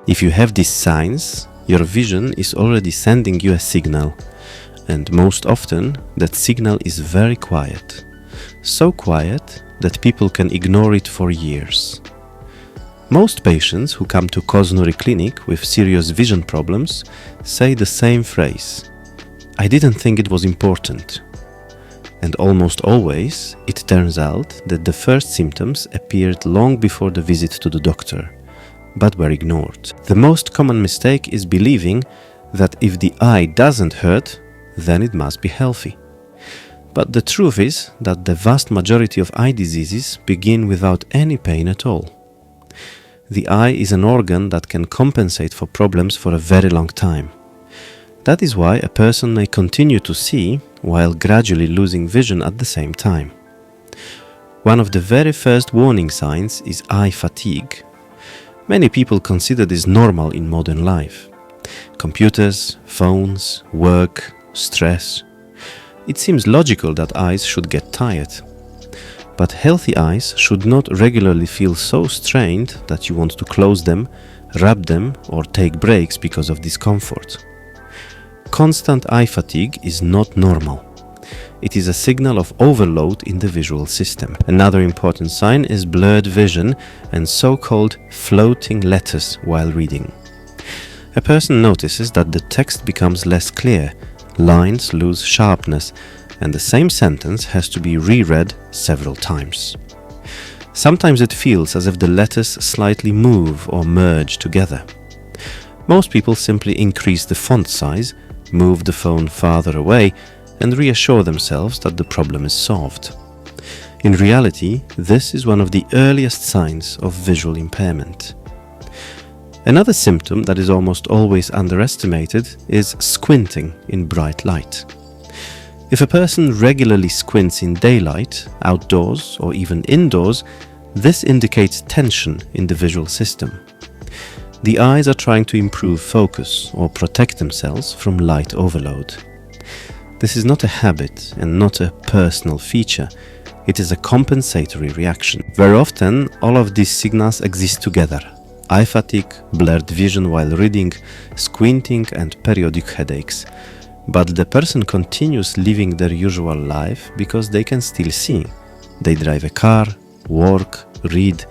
If you have these signs, your vision is already sending you a signal, and most often that signal is very quiet. So quiet that people can ignore it for years. Most patients who come to Ko'z Nuri Clinic with serious vision problems say the same phrase: "I didn't think it was important." And almost always, it turns out that the first symptoms appeared long before the visit to the doctor, but were ignored. The most common mistake is believing that if the eye doesn't hurt, then it must be healthy. But the truth is that the vast majority of eye diseases begin without any pain at all. The eye is an organ that can compensate for problems for a very long time. That is why a person may continue to see while gradually losing vision at the same time. One of the very first warning signs is eye fatigue. Many people consider this normal in modern life. Computers, phones, work, stress. It seems logical that eyes should get tired. But healthy eyes should not regularly feel so strained that you want to close them, rub them, or take breaks because of discomfort. Constant eye fatigue is not normal. It is a signal of overload in the visual system. Another important sign is blurred vision and so-called floating letters while reading. A person notices that the text becomes less clear, lines lose sharpness, and the same sentence has to be reread several times. Sometimes it feels as if the letters slightly move or merge together. Most people simply increase the font size, move the phone farther away, and reassure themselves that the problem is solved. In reality, this is one of the earliest signs of visual impairment. Another symptom that is almost always underestimated is squinting in bright light. If a person regularly squints in daylight, outdoors, or even indoors, this indicates tension in the visual system. The eyes are trying to improve focus or protect themselves from light overload. This is not a habit and not a personal feature. It is a compensatory reaction. Very often, all of these signals exist together: eye fatigue, blurred vision while reading, squinting, and periodic headaches. But the person continues living their usual life because they can still see. They drive a car, work, read,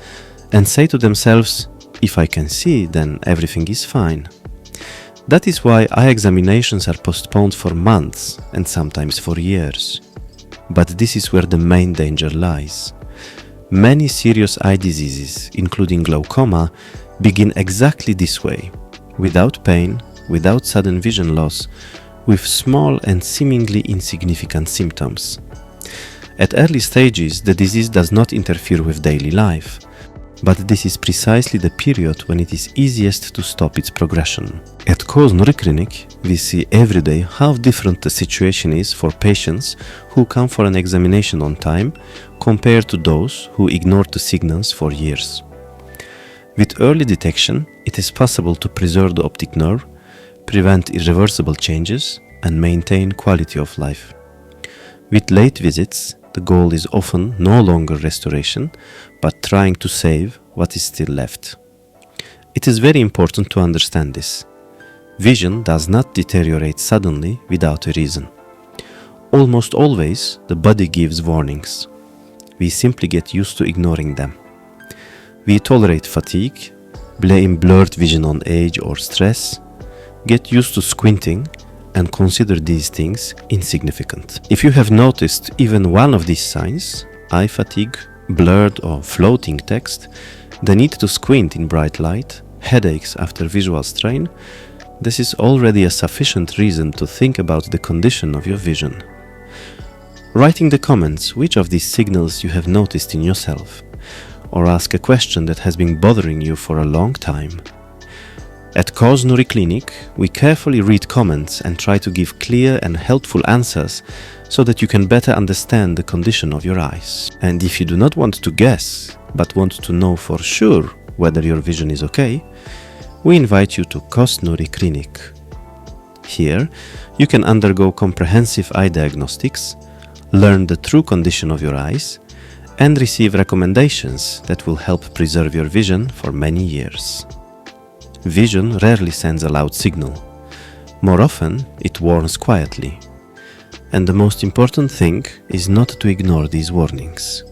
and say to themselves, "If I can see, then everything is fine." That is why eye examinations are postponed for months and sometimes for years. But this is where the main danger lies. Many serious eye diseases, including glaucoma, begin exactly this way, without pain, without sudden vision loss, with small and seemingly insignificant symptoms. At early stages, the disease does not interfere with daily life, but this is precisely the period when it is easiest to stop its progression. At Ko'z Nuri Clinic, we see every day how different the situation is for patients who come for an examination on time compared to those who ignored the signals for years. With early detection, it is possible to preserve the optic nerve, prevent irreversible changes, and maintain quality of life. With late visits, the goal is often no longer restoration, but trying to save what is still left. It is very important to understand this. Vision does not deteriorate suddenly without a reason. Almost always, the body gives warnings. We simply get used to ignoring them. We tolerate fatigue, blame blurred vision on age or stress, get used to squinting, and consider these things insignificant. If you have noticed even one of these signs, eye fatigue, blurred or floating text, the need to squint in bright light, headaches after visual strain, this is already a sufficient reason to think about the condition of your vision. Write in the comments which of these signals you have noticed in yourself, or ask a question that has been bothering you for a long time. At Ko'z Nuri Clinic, we carefully read comments and try to give clear and helpful answers so that you can better understand the condition of your eyes. And if you do not want to guess, but want to know for sure whether your vision is okay, we invite you to Ko'z Nuri Clinic. Here, you can undergo comprehensive eye diagnostics, learn the true condition of your eyes, and receive recommendations that will help preserve your vision for many years. Vision rarely sends a loud signal. More often, it warns quietly. And the most important thing is not to ignore these warnings.